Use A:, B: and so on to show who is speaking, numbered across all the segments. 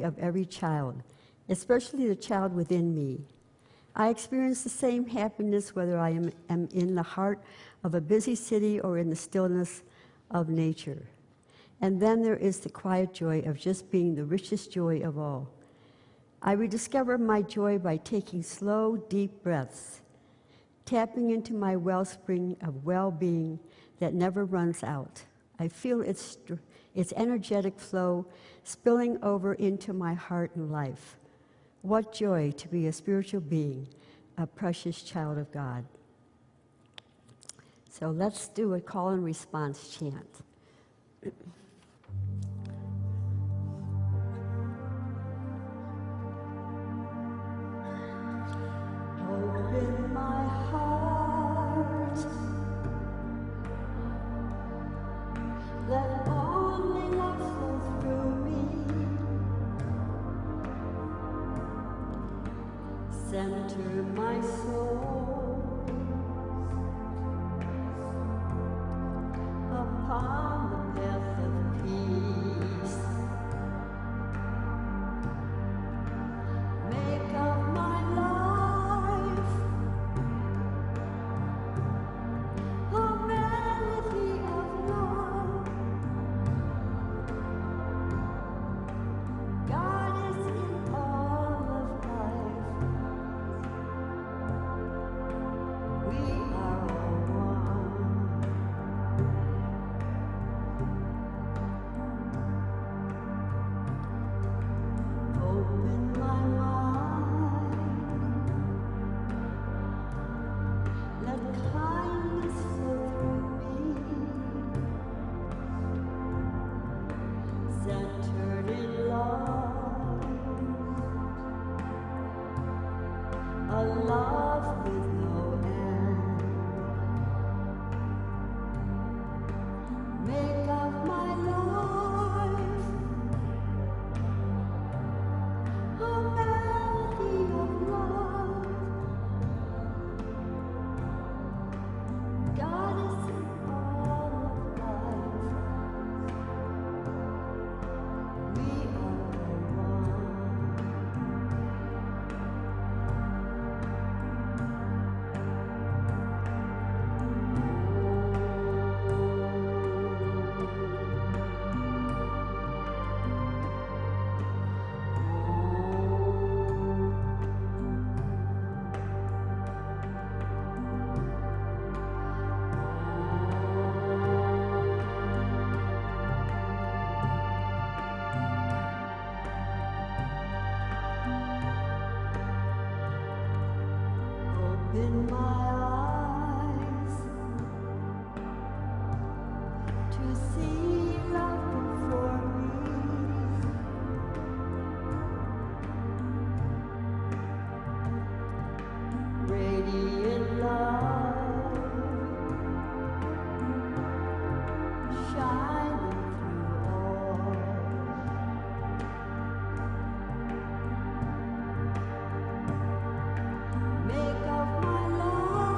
A: of every child, especially the child within me. I experience the same happiness whether I am in the heart of a busy city or in the stillness of nature. And then there is the quiet joy of just being the richest joy of all. I rediscover my joy by taking slow, deep breaths, tapping into my wellspring of well-being that never runs out. I feel its energetic flow spilling over into my heart and life. What joy to be a spiritual being, a precious child of God. So let's do a call and response chant. Open my heart, let only love flow through me. Center my soul upon the path of peace. Make of my life a melody of love. God is in all of life. We are all one. Open my mind. Let kindness flow through me. Centered in love, a love with no end. Make of my life a melody of love. God is in all of life. We are one. Open my eyes to see love before me. Radiant love shining through all. Make of my life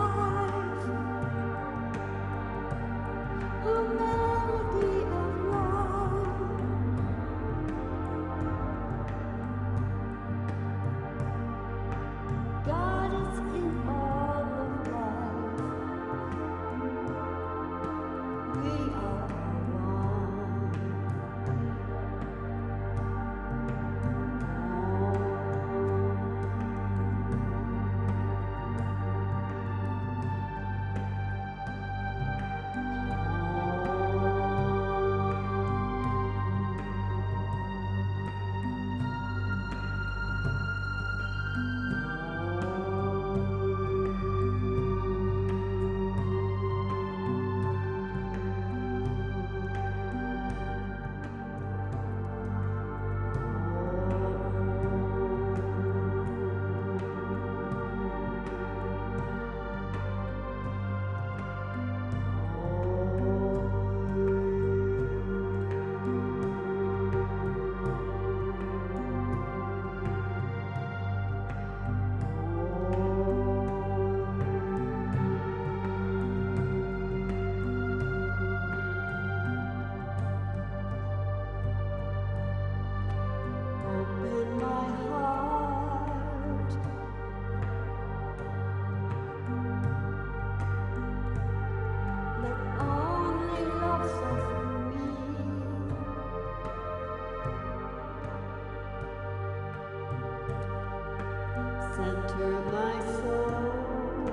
A: my soul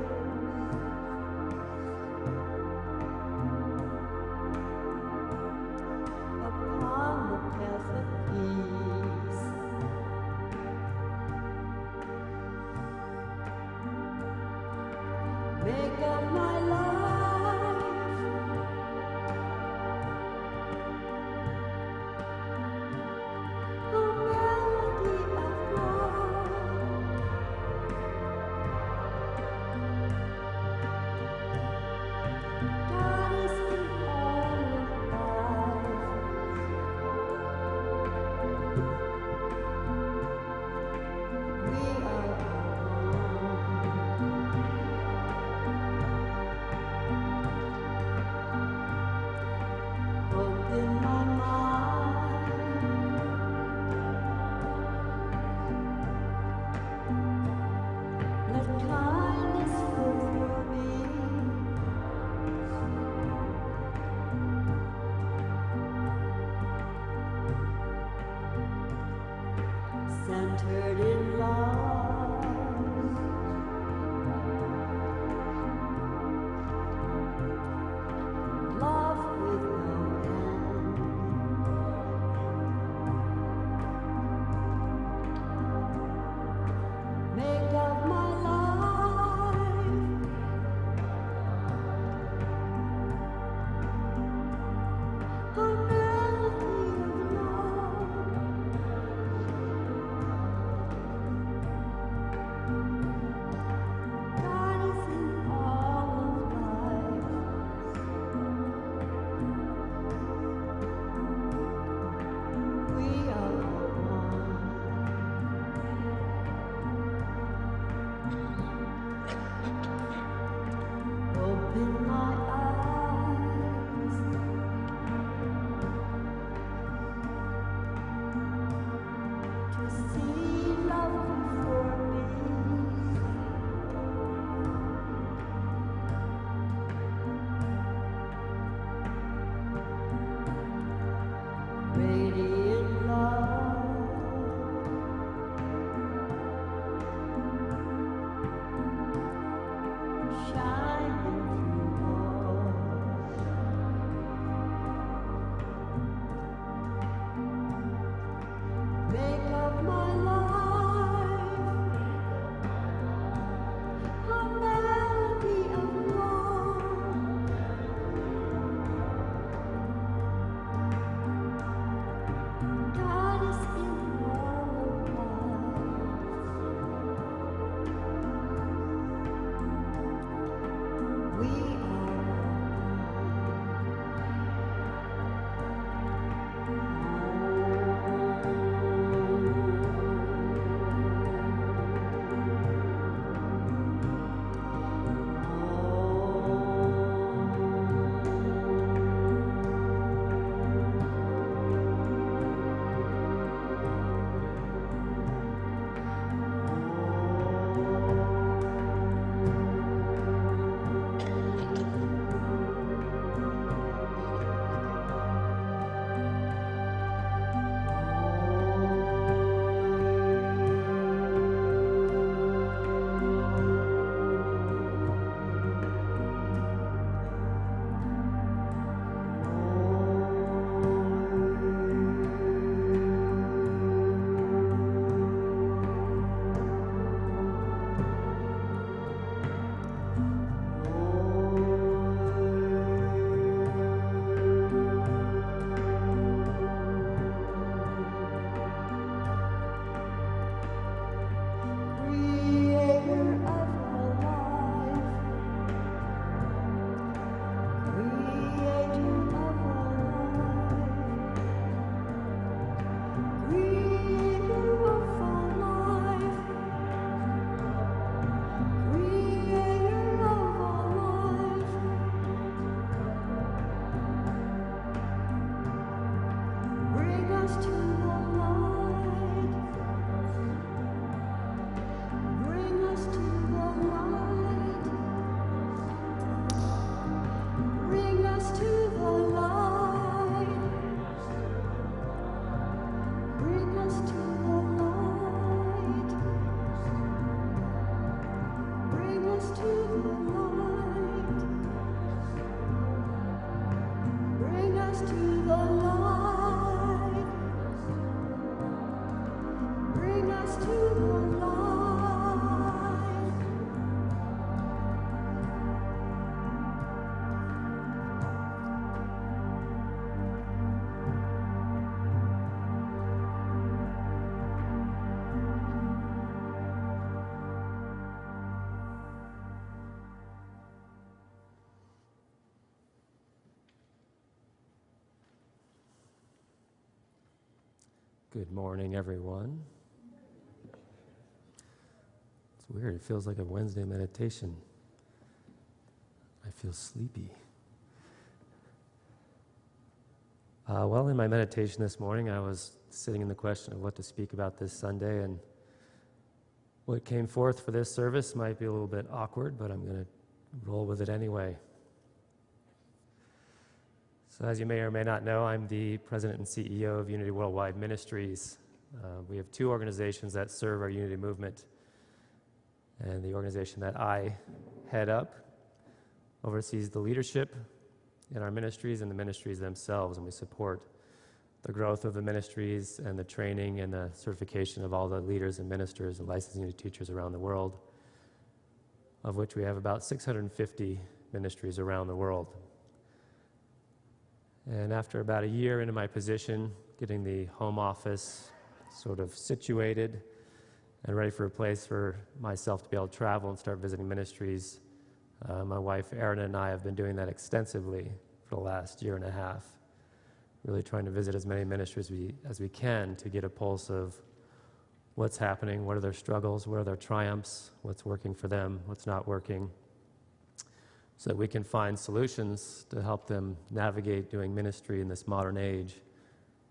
A: upon the path of peace. Make of my life a melody of love. God is in all of life. We are hope in my mind. Let kindness flow through me. Centered in love, love with no end. Make of my life a melody of love. God is in all of life. We are one. Open my eyes to see love before me. Radiant love, shining through all. Make of my life a melody of love. God is in all of life. We are one.
B: Good morning, everyone. It's weird. It feels like a Wednesday meditation. I feel sleepy. Well, in my meditation this morning, I was sitting in the question of what to speak about this Sunday, and what came forth for this service might be a little bit awkward, but I'm going to roll with it anyway. So as you may or may not know, I'm the president and CEO of Unity Worldwide Ministries. We have two organizations that serve our Unity movement, and the organization that I head up oversees the leadership in our ministries and the ministries themselves, and we support the growth of the ministries and the training and the certification of all the leaders and ministers and licensed Unity teachers around the world, of which we have about 650 ministries around the world. And after about a year into my position, getting the home office sort of situated and ready for a place for myself to be able to travel and start visiting ministries, my wife Erin and I have been doing that extensively for the last year and a half, really trying to visit as many ministries as we can to get a pulse of what's happening, what are their struggles, what are their triumphs, what's working for them, what's not working, so that we can find solutions to help them navigate doing ministry in this modern age,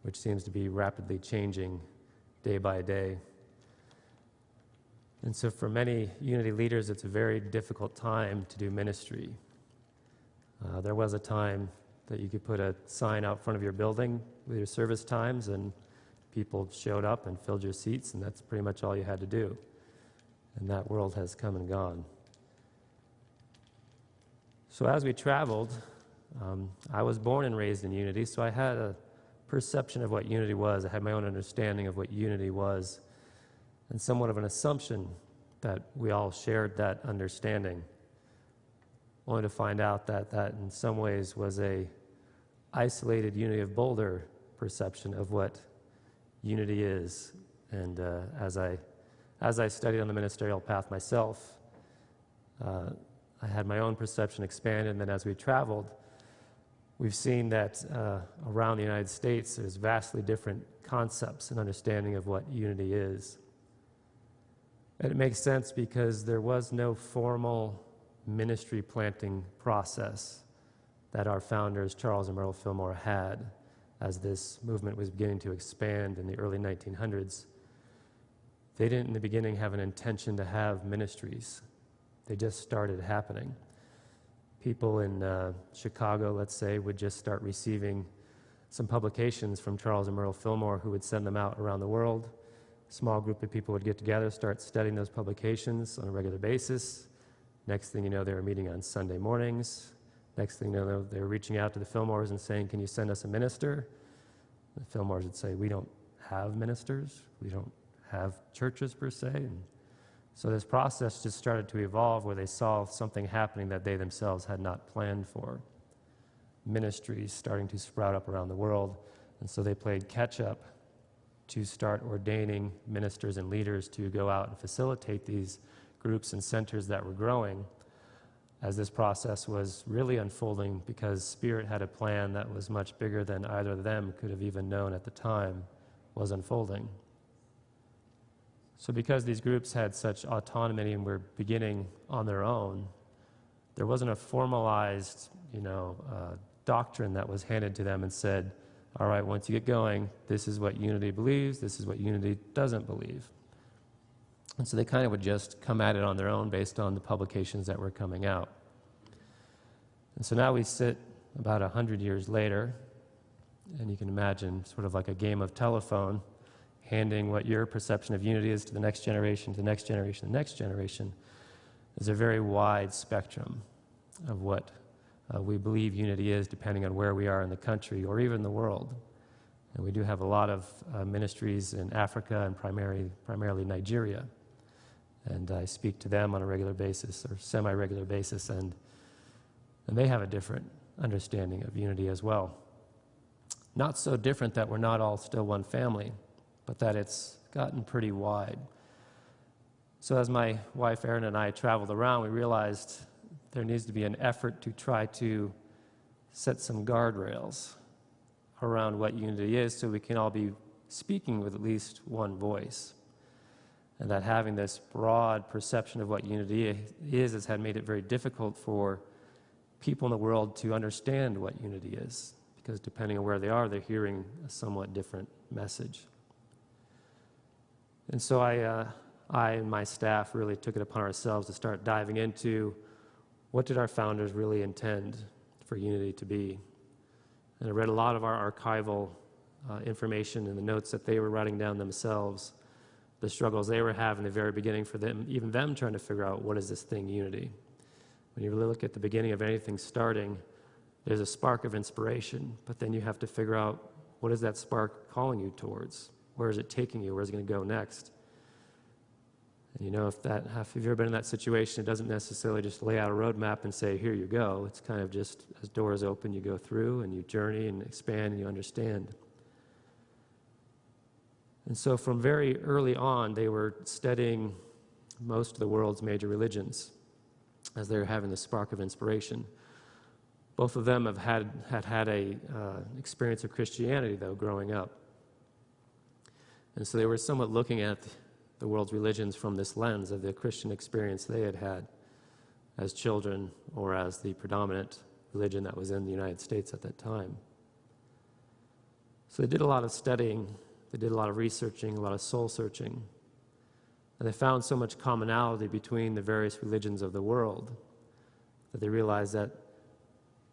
B: which seems to be rapidly changing day by day. And so for many Unity leaders, it's a very difficult time to do ministry. There was a time that you could put a sign out front of your building with your service times, and people showed up and filled your seats, and that's pretty much all you had to do. And that world has come and gone. So as we traveled, I was born and raised in Unity, so I had a perception of what Unity was. I had my own understanding of what Unity was, and somewhat of an assumption that we all shared that understanding, only to find out that that in some ways was a isolated Unity of Boulder perception of what Unity is. And as I studied on the ministerial path myself, I had my own perception expand, and then as we traveled, we've seen that around the United States, there's vastly different concepts and understanding of what unity is. And it makes sense because there was no formal ministry planting process that our founders, Charles and Merle Fillmore, had as this movement was beginning to expand in the early 1900s. They didn't in the beginning have an intention to have ministries. They just started happening. People in Chicago, let's say, would just start receiving some publications from Charles and Merle Fillmore, who would send them out around the world. A small group of people would get together, start studying those publications on a regular basis. Next thing you know, they were meeting on Sunday mornings. Next thing you know, they were reaching out to the Fillmores and saying, "Can you send us a minister?" The Fillmores would say, "We don't have ministers. We don't have churches per se." And so this process just started to evolve where they saw something happening that they themselves had not planned for. Ministries starting to sprout up around the world, and so they played catch up to start ordaining ministers and leaders to go out and facilitate these groups and centers that were growing as this process was really unfolding, because Spirit had a plan that was much bigger than either of them could have even known at the time was unfolding. So because these groups had such autonomy and were beginning on their own, there wasn't a formalized, doctrine that was handed to them and said, "All right, once you get going, this is what Unity believes, this is what Unity doesn't believe." And so they kind of would just come at it on their own based on the publications that were coming out. And so now we sit about 100 years later, and you can imagine sort of like a game of telephone, handing what your perception of unity is to the next generation, to the next generation, the next generation. There's a very wide spectrum of what we believe unity is, depending on where we are in the country or even the world. And we do have a lot of ministries in Africa and primarily Nigeria. And I speak to them on a regular basis or semi-regular basis, and they have a different understanding of unity as well. Not so different that we're not all still one family, but that it's gotten pretty wide. So as my wife Erin and I traveled around, we realized there needs to be an effort to try to set some guardrails around what unity is so we can all be speaking with at least one voice. And that having this broad perception of what unity is has had made it very difficult for people in the world to understand what unity is, because depending on where they are, they're hearing a somewhat different message. And so I and my staff really took it upon ourselves to start diving into what did our founders really intend for unity to be. And I read a lot of our archival information and the notes that they were writing down themselves, the struggles they were having at the very beginning for them, even them trying to figure out what is this thing, unity. When you really look at the beginning of anything starting, there's a spark of inspiration, but then you have to figure out what is that spark calling you towards? Where is it taking you? Where is it going to go next? And you know, if you've ever been in that situation, it doesn't necessarily just lay out a roadmap and say, here you go. It's kind of just as doors open, you go through and you journey and expand and you understand. And so from very early on, they were studying most of the world's major religions as they were having the spark of inspiration. Both of them have had a experience of Christianity, though, growing up. And so they were somewhat looking at the world's religions from this lens of the Christian experience they had had as children or as the predominant religion that was in the United States at that time. So they did a lot of studying, they did a lot of researching, a lot of soul searching, and they found so much commonality between the various religions of the world that they realized that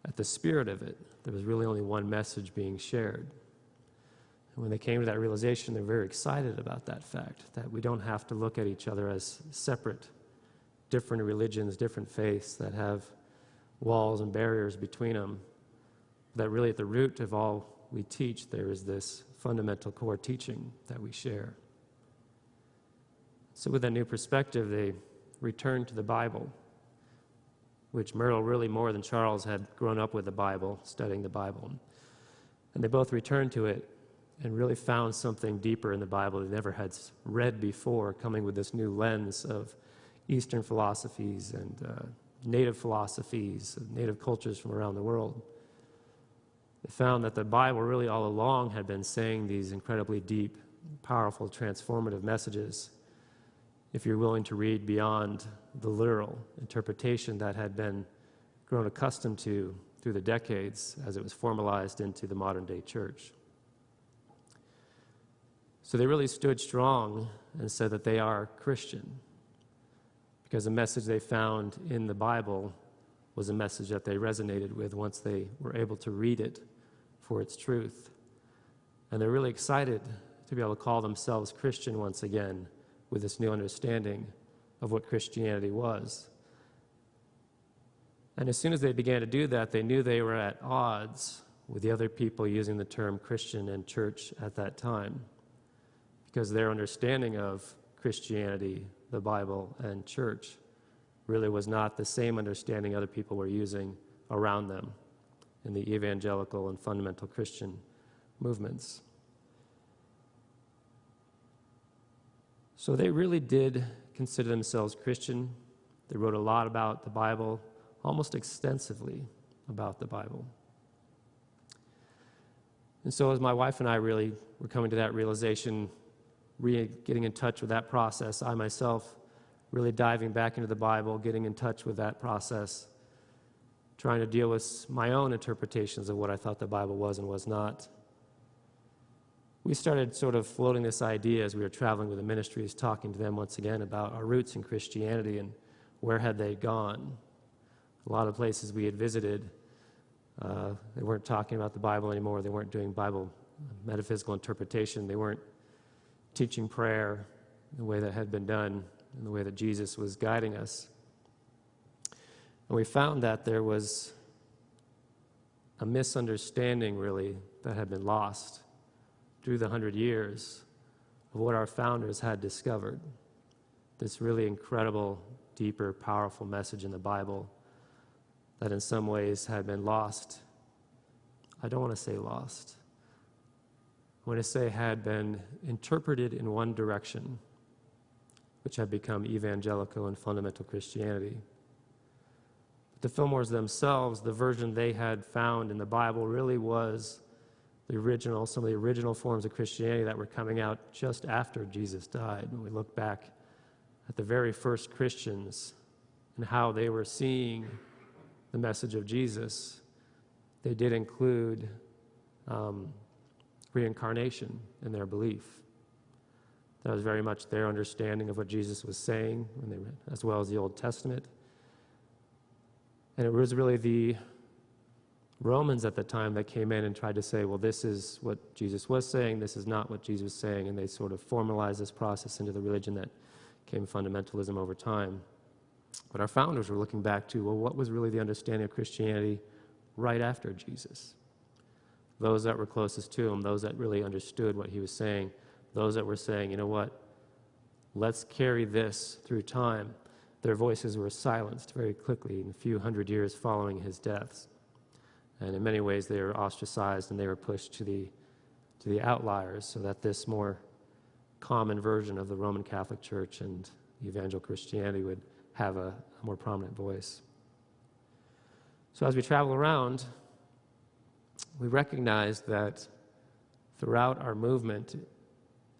B: at the spirit of it, there was really only one message being shared. And when they came to that realization, they're very excited about that fact, that we don't have to look at each other as separate, different religions, different faiths that have walls and barriers between them, that really at the root of all we teach, there is this fundamental core teaching that we share. So with that new perspective, they returned to the Bible, which Myrtle really more than Charles had grown up with the Bible, studying the Bible. And they both returned to it and really found something deeper in the Bible they never had read before, coming with this new lens of Eastern philosophies and native philosophies, native cultures from around the world. They found that the Bible really all along had been saying these incredibly deep, powerful, transformative messages if you're willing to read beyond the literal interpretation that had been grown accustomed to through the decades as it was formalized into the modern-day church. So they really stood strong and said that they are Christian because the message they found in the Bible was a message that they resonated with once they were able to read it for its truth. And they're really excited to be able to call themselves Christian once again with this new understanding of what Christianity was. And as soon as they began to do that, they knew they were at odds with the other people using the term Christian and church at that time, because their understanding of Christianity, the Bible, and church really was not the same understanding other people were using around them in the evangelical and fundamental Christian movements. So they really did consider themselves Christian. They wrote a lot about the Bible, almost extensively about the Bible. And so as my wife and I really were coming to that realization, getting in touch with that process, I myself really diving back into the Bible, getting in touch with that process, trying to deal with my own interpretations of what I thought the Bible was and was not. We started sort of floating this idea as we were traveling with the ministries, talking to them once again about our roots in Christianity and where had they gone. A lot of places we had visited, they weren't talking about the Bible anymore. They weren't doing Bible metaphysical interpretation. They weren't teaching prayer the way that had been done, in the way that Jesus was guiding us. And we found that there was a misunderstanding, really, that had been lost through the 100 years of what our founders had discovered. This really incredible, deeper, powerful message in the Bible that in some ways had been lost. I don't want to say lost. I want to say had been interpreted in one direction, which had become evangelical and fundamental Christianity. But the Fillmores themselves, the version they had found in the Bible really was some of the original forms of Christianity that were coming out just after Jesus died. When we look back at the very first Christians and how they were seeing the message of Jesus, they did include reincarnation in their belief. That was very much their understanding of what Jesus was saying, as well as the Old Testament. And it was really the Romans at the time that came in and tried to say, well, this is what Jesus was saying, this is not what Jesus was saying, and they sort of formalized this process into the religion that came fundamentalism over time. But our founders were looking back to, well, what was really the understanding of Christianity right after Jesus? Those that were closest to him, those that really understood what he was saying, those that were saying, you know what, let's carry this through time. Their voices were silenced very quickly in a few hundred years following his deaths. And in many ways, they were ostracized and they were pushed to the outliers so that this more common version of the Roman Catholic Church and evangelical Christianity would have a more prominent voice. So as we travel around, we recognize that throughout our movement,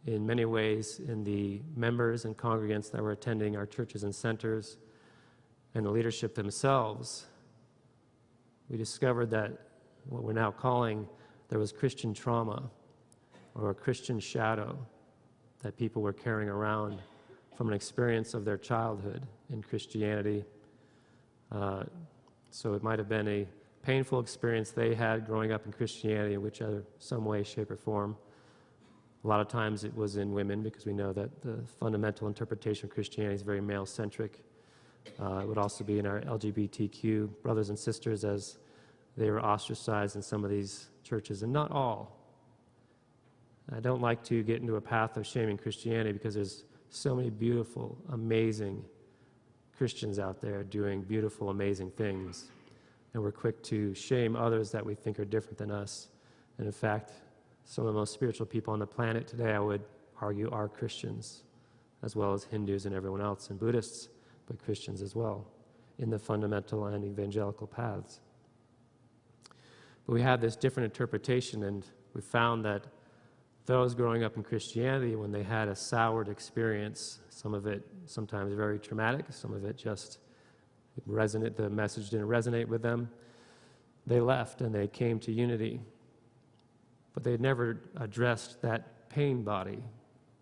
B: in many ways, in the members and congregants that were attending our churches and centers and the leadership themselves, we discovered that what we're now calling, there was Christian trauma or a Christian shadow that people were carrying around from an experience of their childhood in Christianity. So it might have been a painful experience they had growing up in Christianity in whichever some way, shape, or form. A lot of times it was in women because we know that the fundamental interpretation of Christianity is very male-centric. It would also be in our LGBTQ brothers and sisters as they were ostracized in some of these churches, and not all. I don't like to get into a path of shaming Christianity because there's so many beautiful, amazing Christians out there doing beautiful, amazing things. And we're quick to shame others that we think are different than us. And in fact, some of the most spiritual people on the planet today, I would argue, are Christians, as well as Hindus and everyone else, and Buddhists, but Christians as well, in the fundamental and evangelical paths. But we had this different interpretation, and we found that those growing up in Christianity, when they had a soured experience, some of it sometimes very traumatic, some of it just the message didn't resonate with them, they left and they came to Unity. But they had never addressed that pain body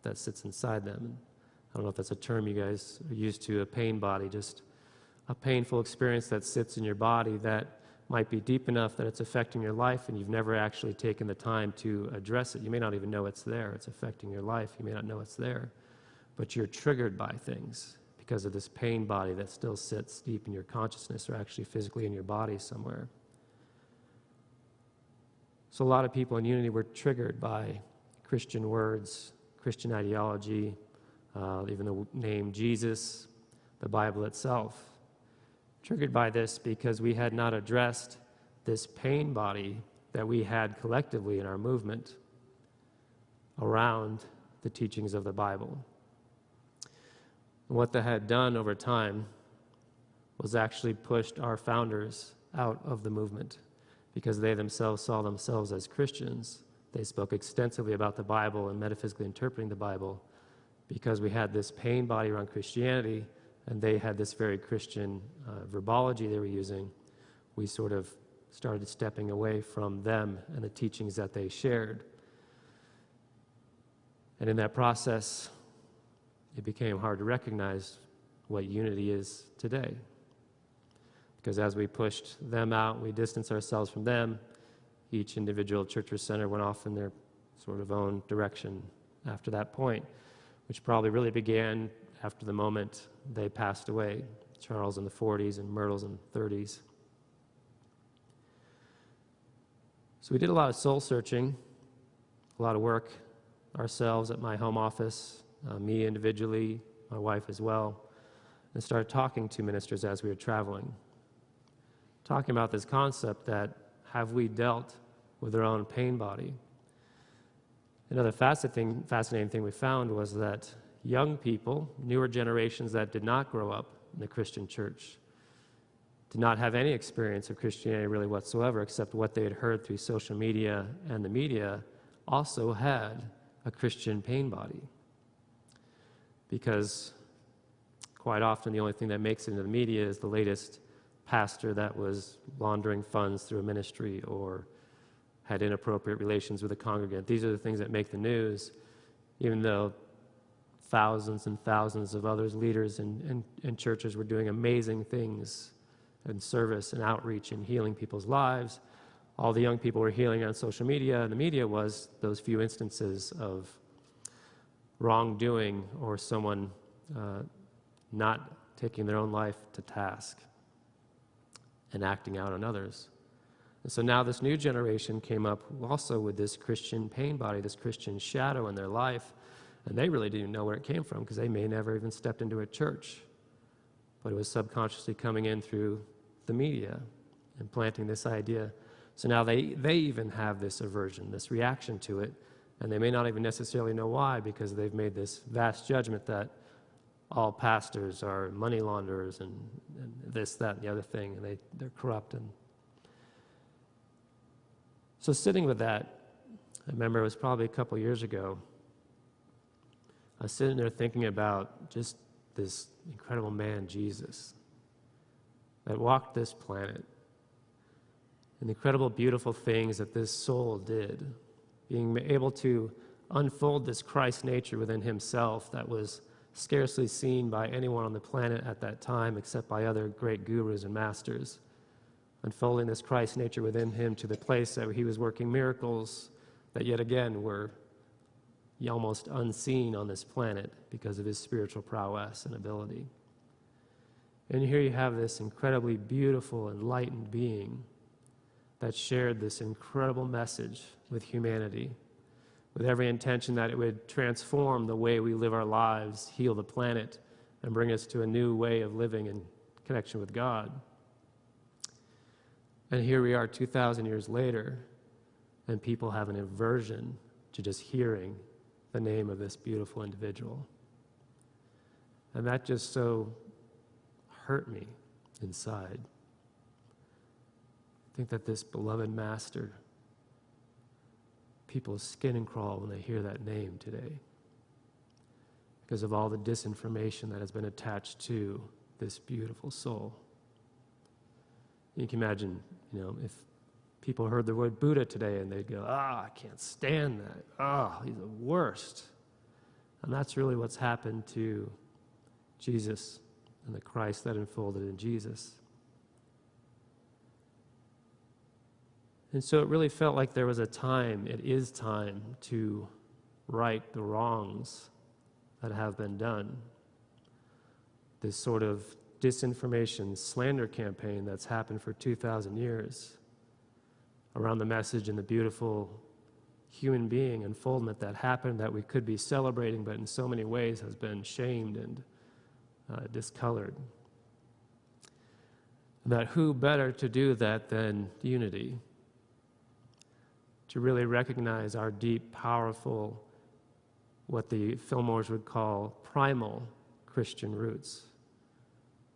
B: that sits inside them. And I don't know if that's a term you guys are used to, a pain body, just a painful experience that sits in your body that might be deep enough that it's affecting your life and you've never actually taken the time to address it. You may not even know it's there. It's affecting your life. You may not know it's there. But you're triggered by things because of this pain body that still sits deep in your consciousness or actually physically in your body somewhere. So a lot of people in Unity were triggered by Christian words, Christian ideology, even the name Jesus, the Bible itself. Triggered by this because we had not addressed this pain body that we had collectively in our movement around the teachings of the Bible. And what that had done over time was actually pushed our founders out of the movement because they themselves saw themselves as Christians. They spoke extensively about the Bible and metaphysically interpreting the Bible because we had this pain body around Christianity and they had this very Christian verbology they were using. We sort of started stepping away from them and the teachings that they shared. And in that process, it became hard to recognize what Unity is today. Because as we pushed them out, we distanced ourselves from them. Each individual church or center went off in their sort of own direction after that point, which probably really began after the moment they passed away, Charles in the 40s and Myrtle's in the 30s. So we did a lot of soul searching a lot of work ourselves at my home office, me individually, my wife as well, and started talking to ministers as we were traveling, talking about this concept that have we dealt with our own pain body? Another fascinating thing we found was that young people, newer generations that did not grow up in the Christian church, did not have any experience of Christianity really whatsoever except what they had heard through social media and the media, also had a Christian pain body. Because quite often the only thing that makes it into the media is the latest pastor that was laundering funds through a ministry or had inappropriate relations with a congregant. These are the things that make the news, even though thousands and thousands of others, leaders in churches were doing amazing things in service and outreach and healing people's lives. All the young people were healing on social media, and the media was those few instances of wrongdoing or someone not taking their own life to task and acting out on others. And so now this new generation came up also with this Christian pain body, this Christian shadow in their life, and they really didn't know where it came from because they may never even stepped into a church. But it was subconsciously coming in through the media and planting this idea. So now they even have this aversion, this reaction to it, and they may not even necessarily know why because they've made this vast judgment that all pastors are money launderers and this, that, and the other thing, and they're corrupt. And so sitting with that, I remember it was probably a couple years ago, I was sitting there thinking about just this incredible man, Jesus, that walked this planet, and the incredible, beautiful things that this soul did, being able to unfold this Christ nature within himself that was scarcely seen by anyone on the planet at that time except by other great gurus and masters, unfolding this Christ nature within him to the place that he was working miracles that yet again were almost unseen on this planet because of his spiritual prowess and ability. And here you have this incredibly beautiful, enlightened being that shared this incredible message with humanity, with every intention that it would transform the way we live our lives, heal the planet, and bring us to a new way of living in connection with God. And here we are 2,000 years later, and people have an aversion to just hearing the name of this beautiful individual. And that just so hurt me inside. I think that this beloved master, people's skin and crawl when they hear that name today because of all the disinformation that has been attached to this beautiful soul. You can imagine, if people heard the word Buddha today and they'd go, I can't stand that. He's the worst. And that's really what's happened to Jesus and the Christ that unfolded in Jesus. And so it really felt like there was a time, it is time to right the wrongs that have been done. This sort of disinformation, slander campaign that's happened for 2,000 years around the message and the beautiful human being unfoldment that happened that we could be celebrating, but in so many ways has been shamed and discolored. That who better to do that than Unity? To really recognize our deep, powerful, what the Fillmores would call primal Christian roots,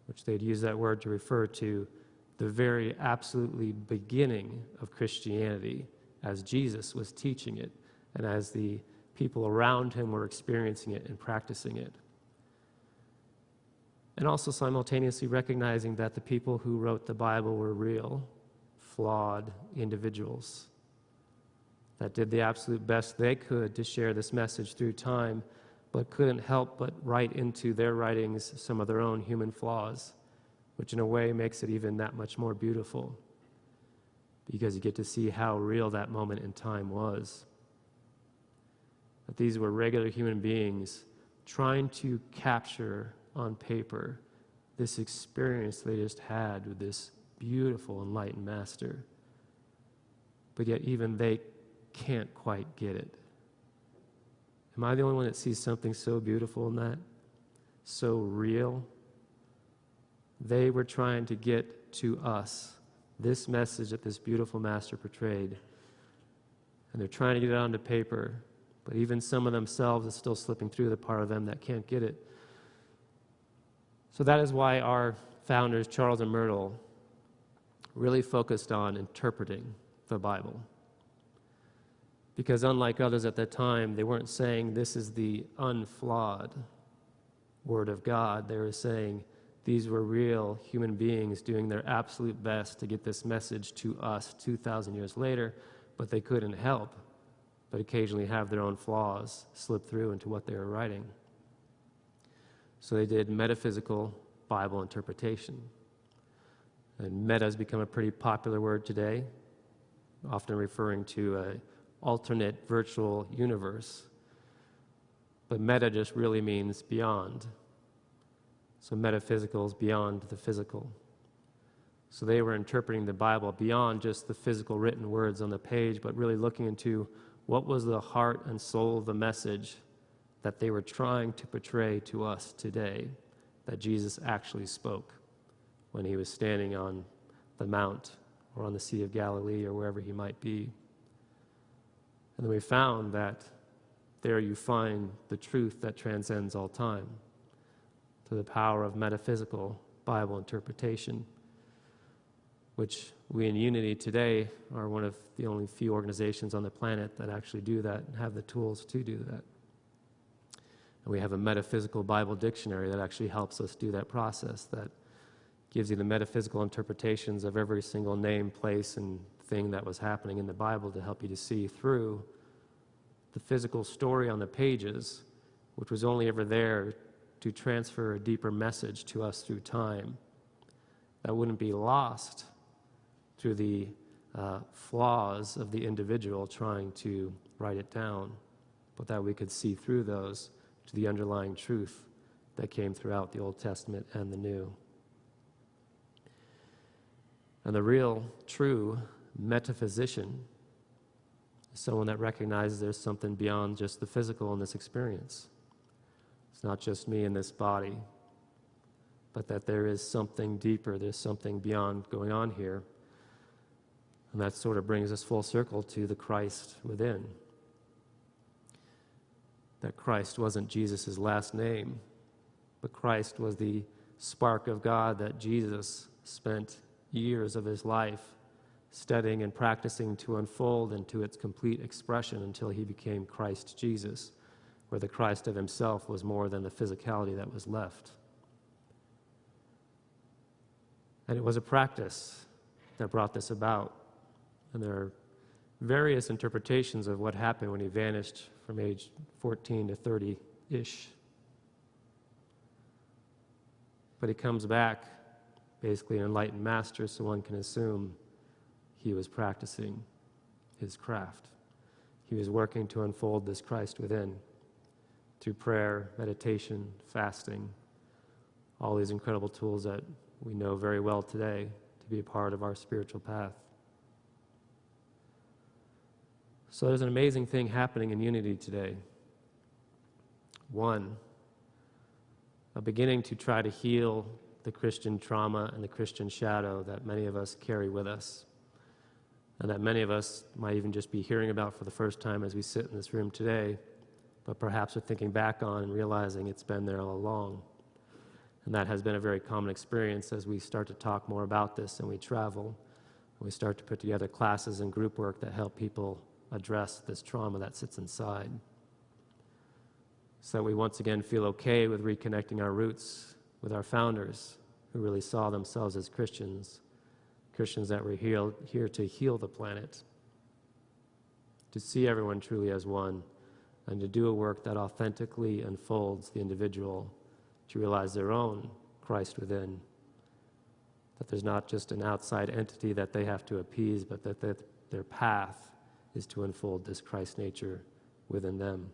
B: which they'd use that word to refer to the very absolutely beginning of Christianity as Jesus was teaching it and as the people around him were experiencing it and practicing it. And also simultaneously recognizing that the people who wrote the Bible were real, flawed individuals that did the absolute best they could to share this message through time, but couldn't help but write into their writings some of their own human flaws, which in a way makes it even that much more beautiful because you get to see how real that moment in time was. That these were regular human beings trying to capture on paper this experience they just had with this beautiful, enlightened master. But yet even they can't quite get it Am I the only one that sees something so beautiful in that? So real? They were trying to get to us this message that this beautiful master portrayed. And they're trying to get it onto paper, but even some of themselves is still slipping through the part of them that can't get it. So that is why our founders, Charles and Myrtle, really focused on interpreting the Bible. Because unlike others at that time, they weren't saying this is the unflawed Word of God. They were saying these were real human beings doing their absolute best to get this message to us 2,000 years later, but they couldn't help but occasionally have their own flaws slip through into what they were writing. So they did metaphysical Bible interpretation. And meta has become a pretty popular word today, often referring to an alternate virtual universe. But meta just really means beyond. So metaphysical is beyond the physical. So they were interpreting the Bible beyond just the physical written words on the page, but really looking into what was the heart and soul of the message that they were trying to portray to us today, that Jesus actually spoke when he was standing on the mount or on the Sea of Galilee or wherever he might be. And then we found that there you find the truth that transcends all time, to the power of metaphysical Bible interpretation, which we in Unity today are one of the only few organizations on the planet that actually do that and have the tools to do that. And we have a metaphysical Bible dictionary that actually helps us do that process, that gives you the metaphysical interpretations of every single name, place, and thing that was happening in the Bible to help you to see through the physical story on the pages, which was only ever there to transfer a deeper message to us through time that wouldn't be lost through the flaws of the individual trying to write it down, but that we could see through those to the underlying truth that came throughout the Old Testament and the New. And the real, true metaphysician is someone that recognizes there's something beyond just the physical in this experience. It's not just me in this body, but that there is something deeper, there's something beyond going on here. And that sort of brings us full circle to the Christ within. That Christ wasn't Jesus' last name, but Christ was the spark of God that Jesus spent years of his life studying and practicing to unfold into its complete expression until he became Christ Jesus, where the Christ of himself was more than the physicality that was left. And it was a practice that brought this about. And there are various interpretations of what happened when he vanished from age 14 to 30-ish. But he comes back, basically an enlightened master, so one can assume he was practicing his craft. He was working to unfold this Christ within through prayer, meditation, fasting, all these incredible tools that we know very well today to be a part of our spiritual path. So there's an amazing thing happening in Unity today. One, a beginning to try to heal the Christian trauma and the Christian shadow that many of us carry with us, and that many of us might even just be hearing about for the first time as we sit in this room today, but perhaps are thinking back on and realizing it's been there all along. And that has been a very common experience as we start to talk more about this and we travel, and we start to put together classes and group work that help people address this trauma that sits inside, so that we once again feel okay with reconnecting our roots with our founders who really saw themselves as Christians that were here to heal the planet, to see everyone truly as one, and to do a work that authentically unfolds the individual to realize their own Christ within, that there's not just an outside entity that they have to appease, but that their path is to unfold this Christ nature within them.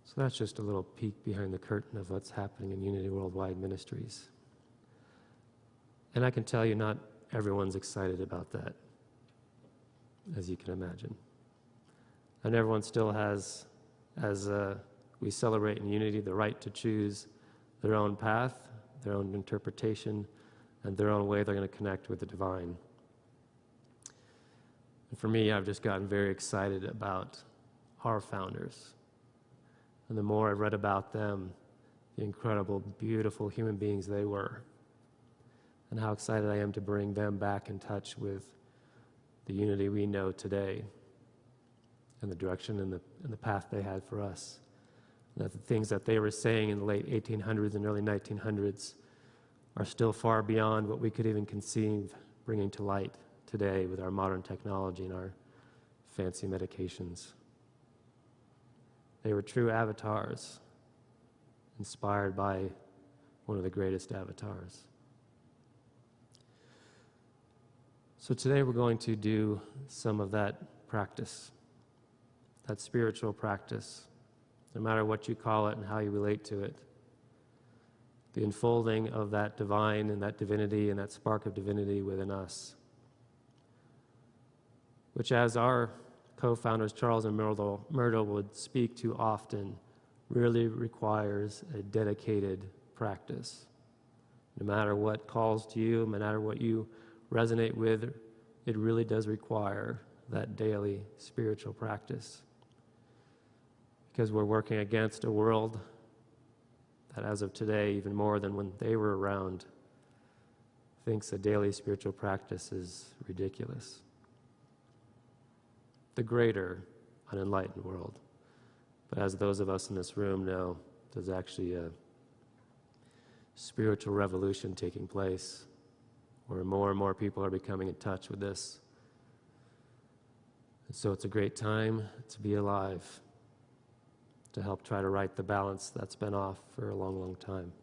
B: So that's just a little peek behind the curtain of what's happening in Unity Worldwide Ministries. And I can tell you, not everyone's excited about that, as you can imagine. And everyone still has, as we celebrate in Unity, the right to choose their own path, their own interpretation, and their own way they're going to connect with the divine. And for me, I've just gotten very excited about our founders. And the more I've read about them, the incredible, beautiful human beings they were, and how excited I am to bring them back in touch with the Unity we know today, and the direction and the path they had for us. And that the things that they were saying in the late 1800s and early 1900s are still far beyond what we could even conceive bringing to light today with our modern technology and our fancy medications. They were true avatars, inspired by one of the greatest avatars. So today we're going to do some of that practice, that spiritual practice, no matter what you call it and how you relate to it. The unfolding of that divine and that divinity and that spark of divinity within us, which, as our co-founders Charles and Myrtle would speak to often, really requires a dedicated practice. No matter what calls to you, no matter what you resonate with, it really does require that daily spiritual practice. Because we're working against a world that, as of today, even more than when they were around, thinks a daily spiritual practice is ridiculous. The greater unenlightened world. But as those of us in this room know, there's actually a spiritual revolution taking place where more and more people are becoming in touch with this. And so it's a great time to be alive, to help try to right the balance that's been off for a long, long time.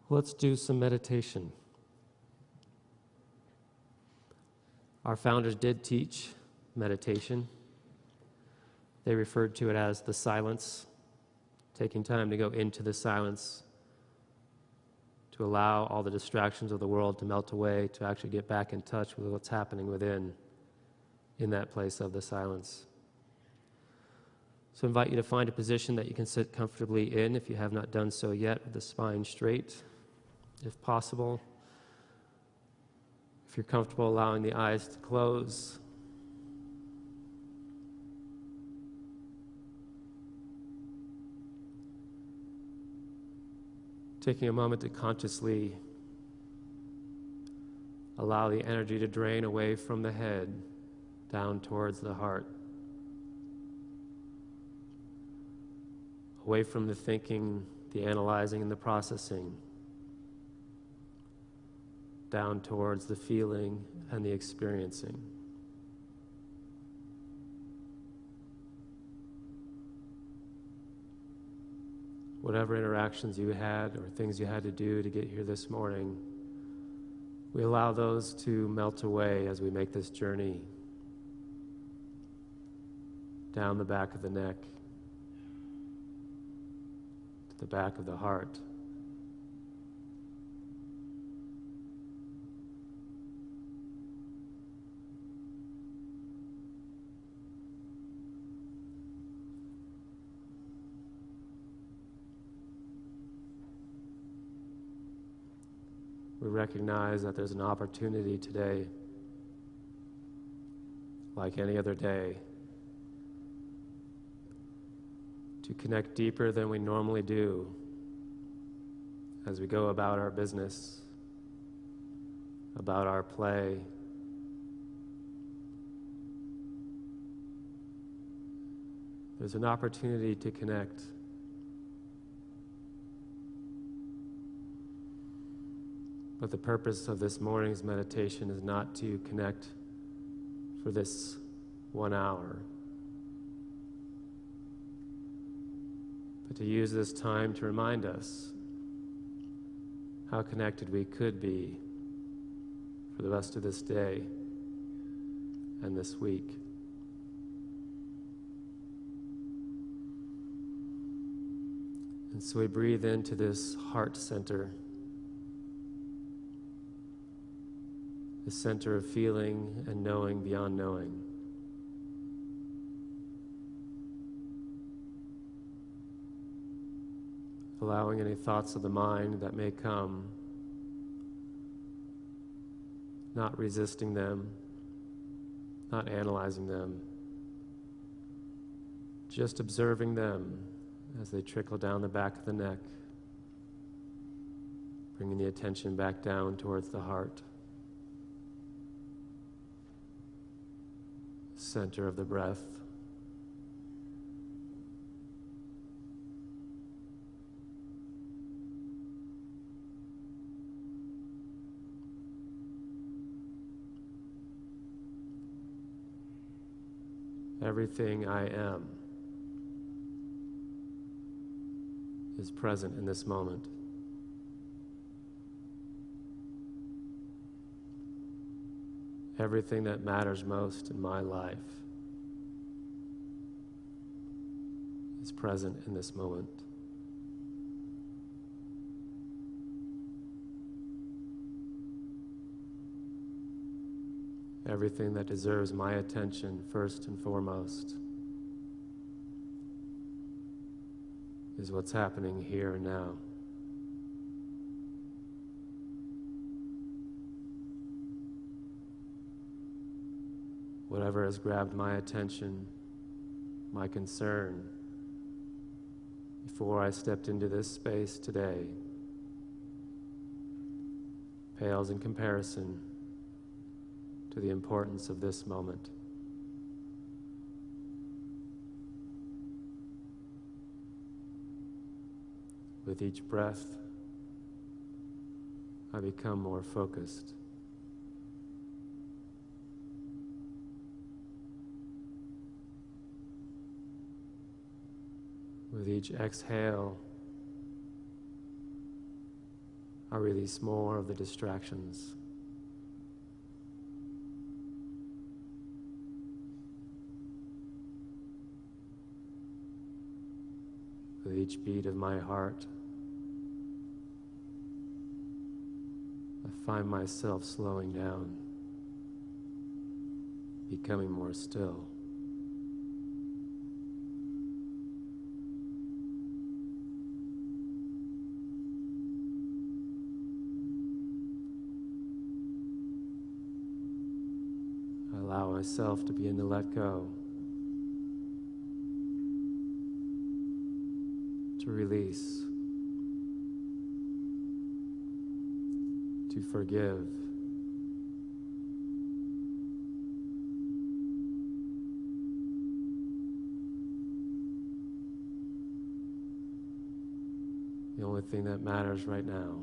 B: Let's do some meditation. Our founders did teach meditation. They referred to it as the silence, taking time to go into the silence, to allow all the distractions of the world to melt away, to actually get back in touch with what's happening within, in that place of the silence. So I invite you to find a position that you can sit comfortably in if you have not done so yet, with the spine straight, if possible. If you're comfortable allowing the eyes to close. Taking a moment to consciously allow the energy to drain away from the head, down towards the heart. Away from the thinking, the analyzing, and the processing. Down towards the feeling and the experiencing. Whatever interactions you had or things you had to do to get here this morning, we allow those to melt away as we make this journey down the back of the neck, to the back of the heart. We recognize that there's an opportunity today, like any other day, to connect deeper than we normally do as we go about our business, about our play. There's an opportunity to connect. But the purpose of this morning's meditation is not to connect for this 1 hour, but to use this time to remind us how connected we could be for the rest of this day and this week. And so we breathe into this heart center, the center of feeling and knowing beyond knowing. Allowing any thoughts of the mind that may come, not resisting them, not analyzing them, just observing them as they trickle down the back of the neck, bringing the attention back down towards the heart, center of the breath. Everything I am is present in this moment. Everything that matters most in my life is present in this moment. Everything that deserves my attention first and foremost is what's happening here and now. Whatever has grabbed my attention, my concern, before I stepped into this space today, pales in comparison to the importance of this moment. With each breath, I become more focused. With each exhale, I release more of the distractions. With each beat of my heart, I find myself slowing down, becoming more still. I allow myself to begin to let go, to release, to forgive, the only thing that matters right now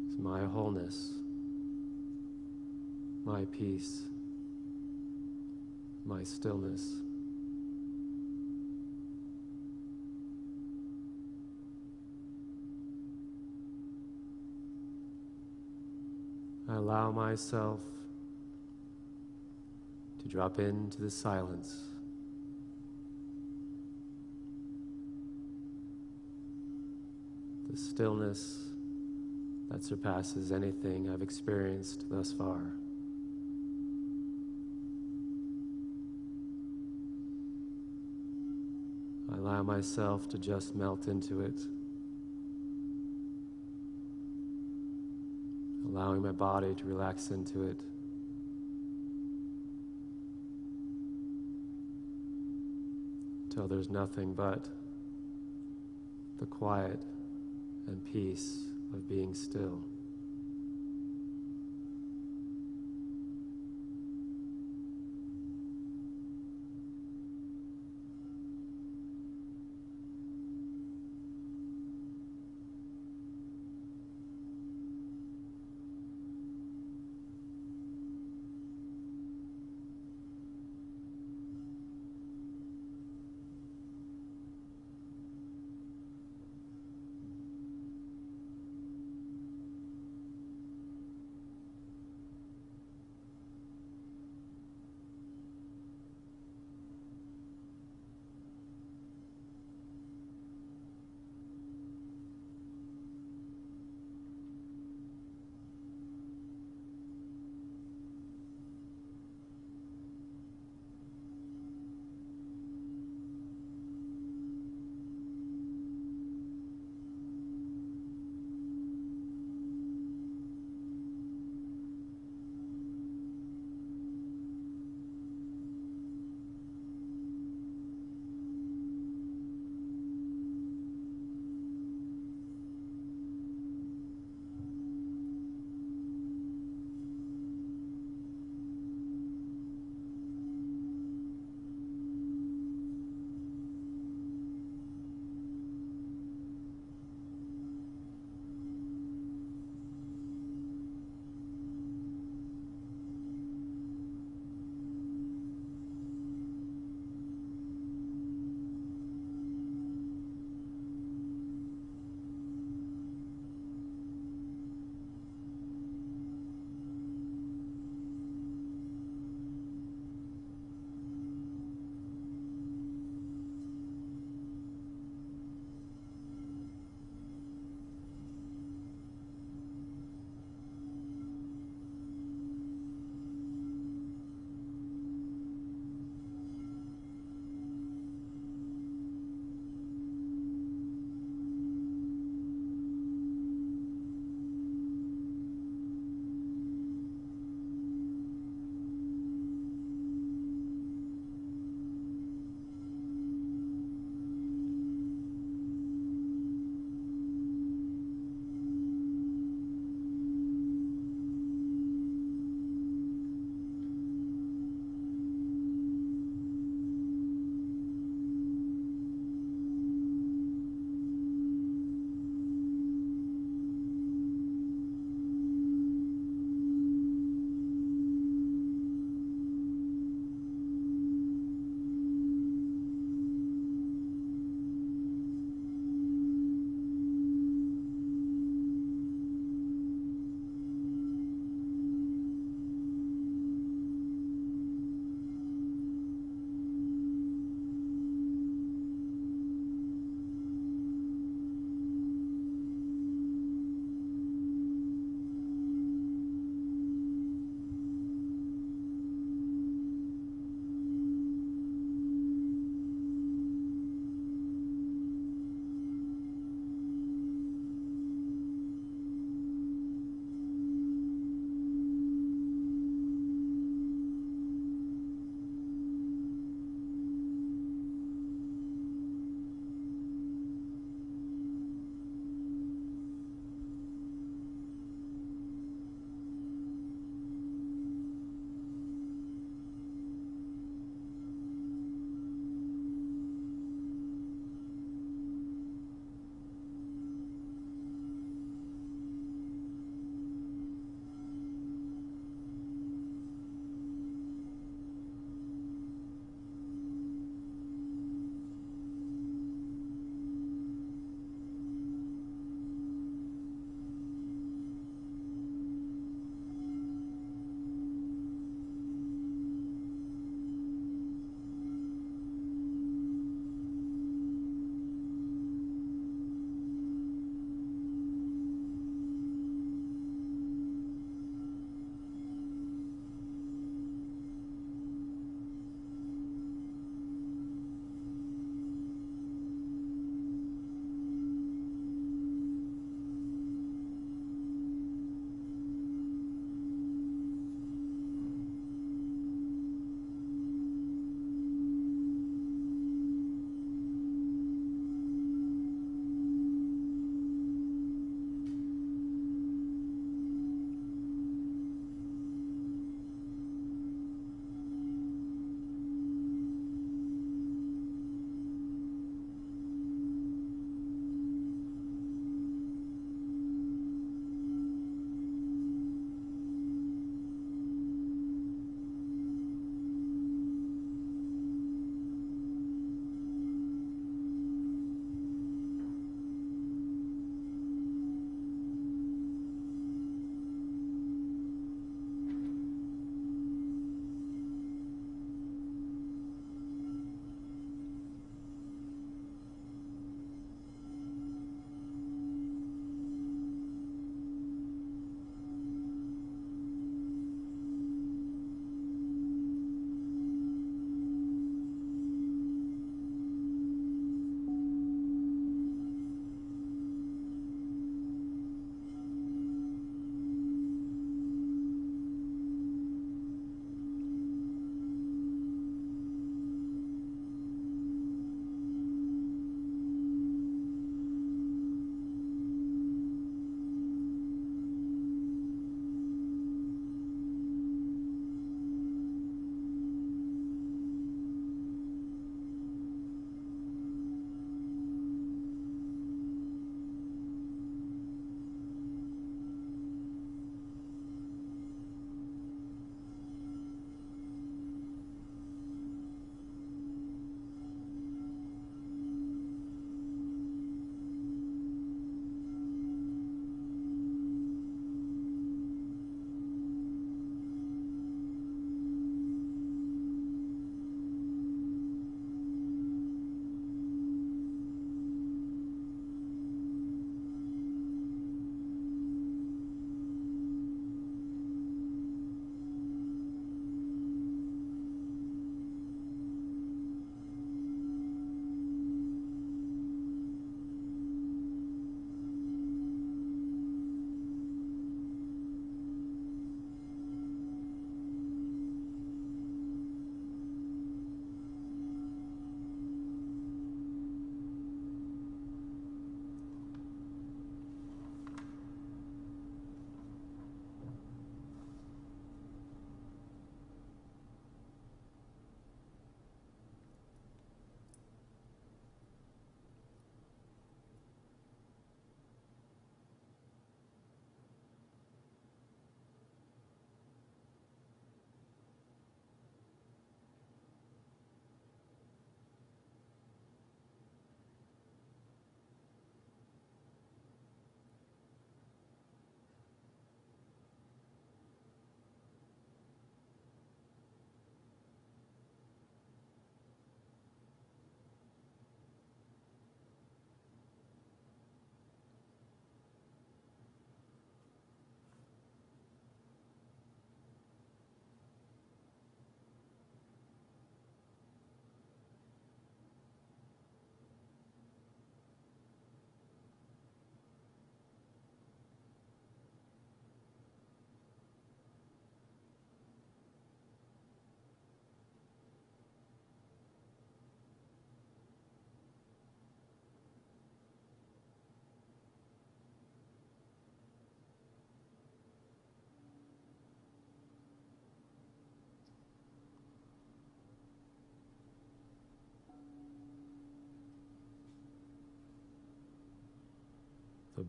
B: is my wholeness, my peace, my stillness. I allow myself to drop into the silence, the stillness that surpasses anything I've experienced thus far. I allow myself to just melt into it, allowing my body to relax into it, until there's nothing but the quiet and peace of being still.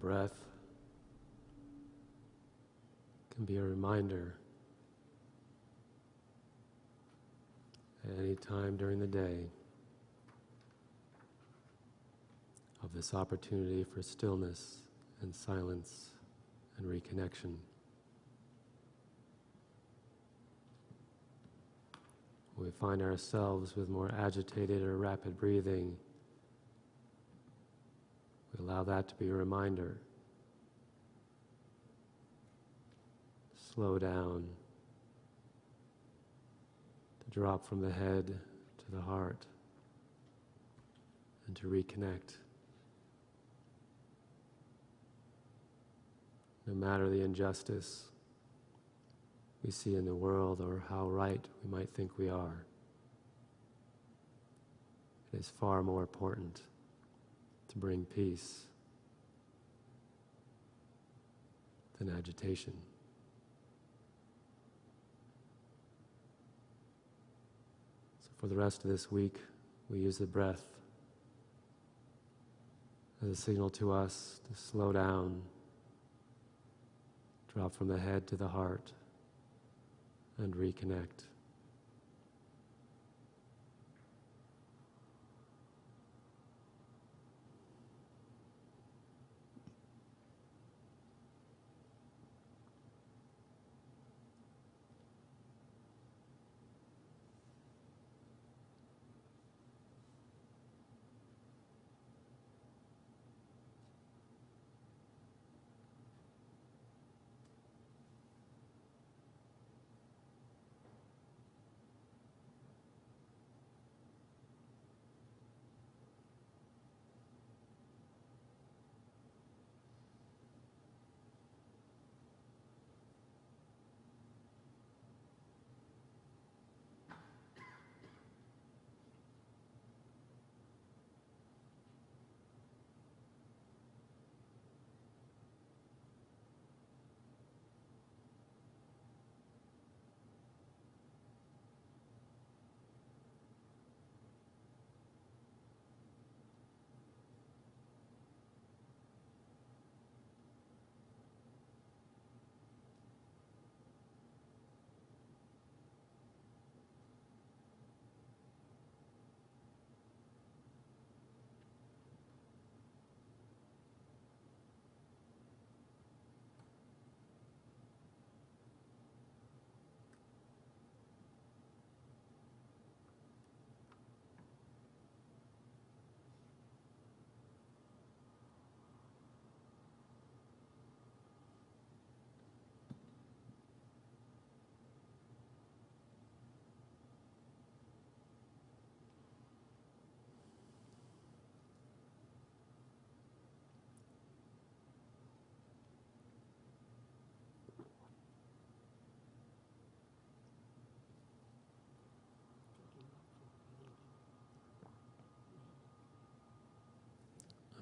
B: breath can be a reminder at any time during the day of this opportunity for stillness and silence and reconnection. When we find ourselves with more agitated or rapid breathing, we allow that to be a reminder. Slow down, to drop from the head to the heart, and to reconnect. No matter the injustice we see in the world or how right we might think we are, it is far more important to bring peace than agitation. So for the rest of this week, we use the breath as a signal to us to slow down, drop from the head to the heart, and reconnect.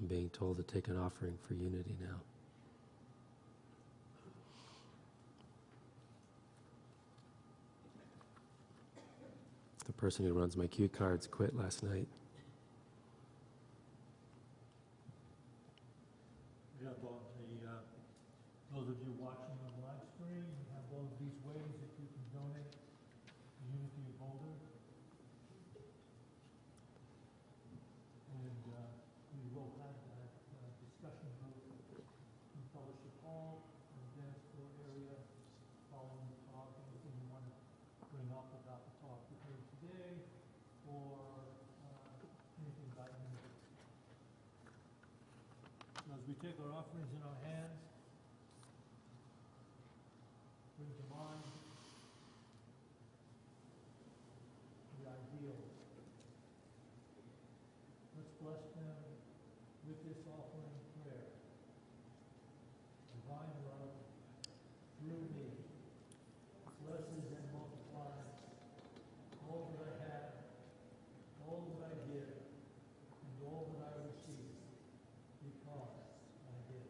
B: I'm being told to take an offering for unity now. The person who runs my cue cards quit last night.
C: We have those of you watching on live stream, we have all of these ways that you can donate to Unity of Boulder. And we will have that discussion group in Fellowship Hall, in the dance floor area, following the talk. Anything you want to bring up about the talk we heard today, or anything about Unity. So as we take our offerings in our hands, bring to mind the ideals. Let's bless them with this offering prayer. Divine love, through me, blesses and multiplies all that I have, all that I give, and all that I receive, because I give.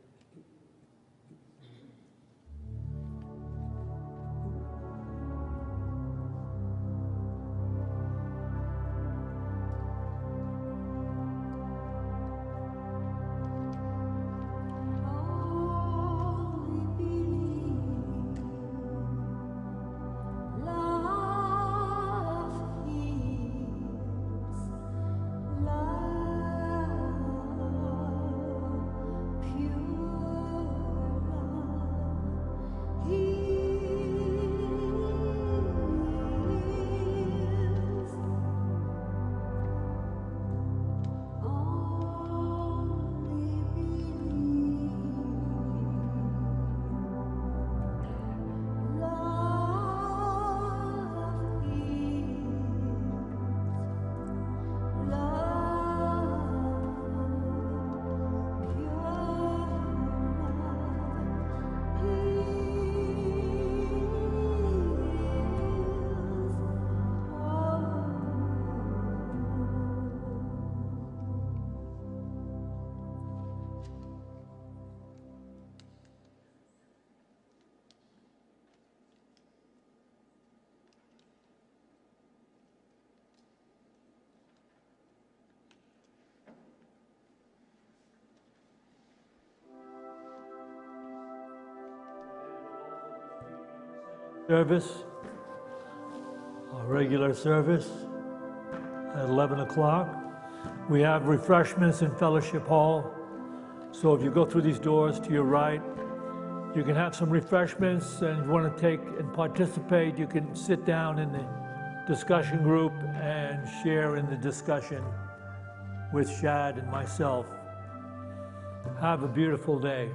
C: Service, our regular service at 11 o'clock. We have refreshments in Fellowship Hall. So if you go through these doors to your right, you can have some refreshments, and if you want to take and participate, you can sit down in the discussion group and share in the discussion with Shad and myself. Have a beautiful day.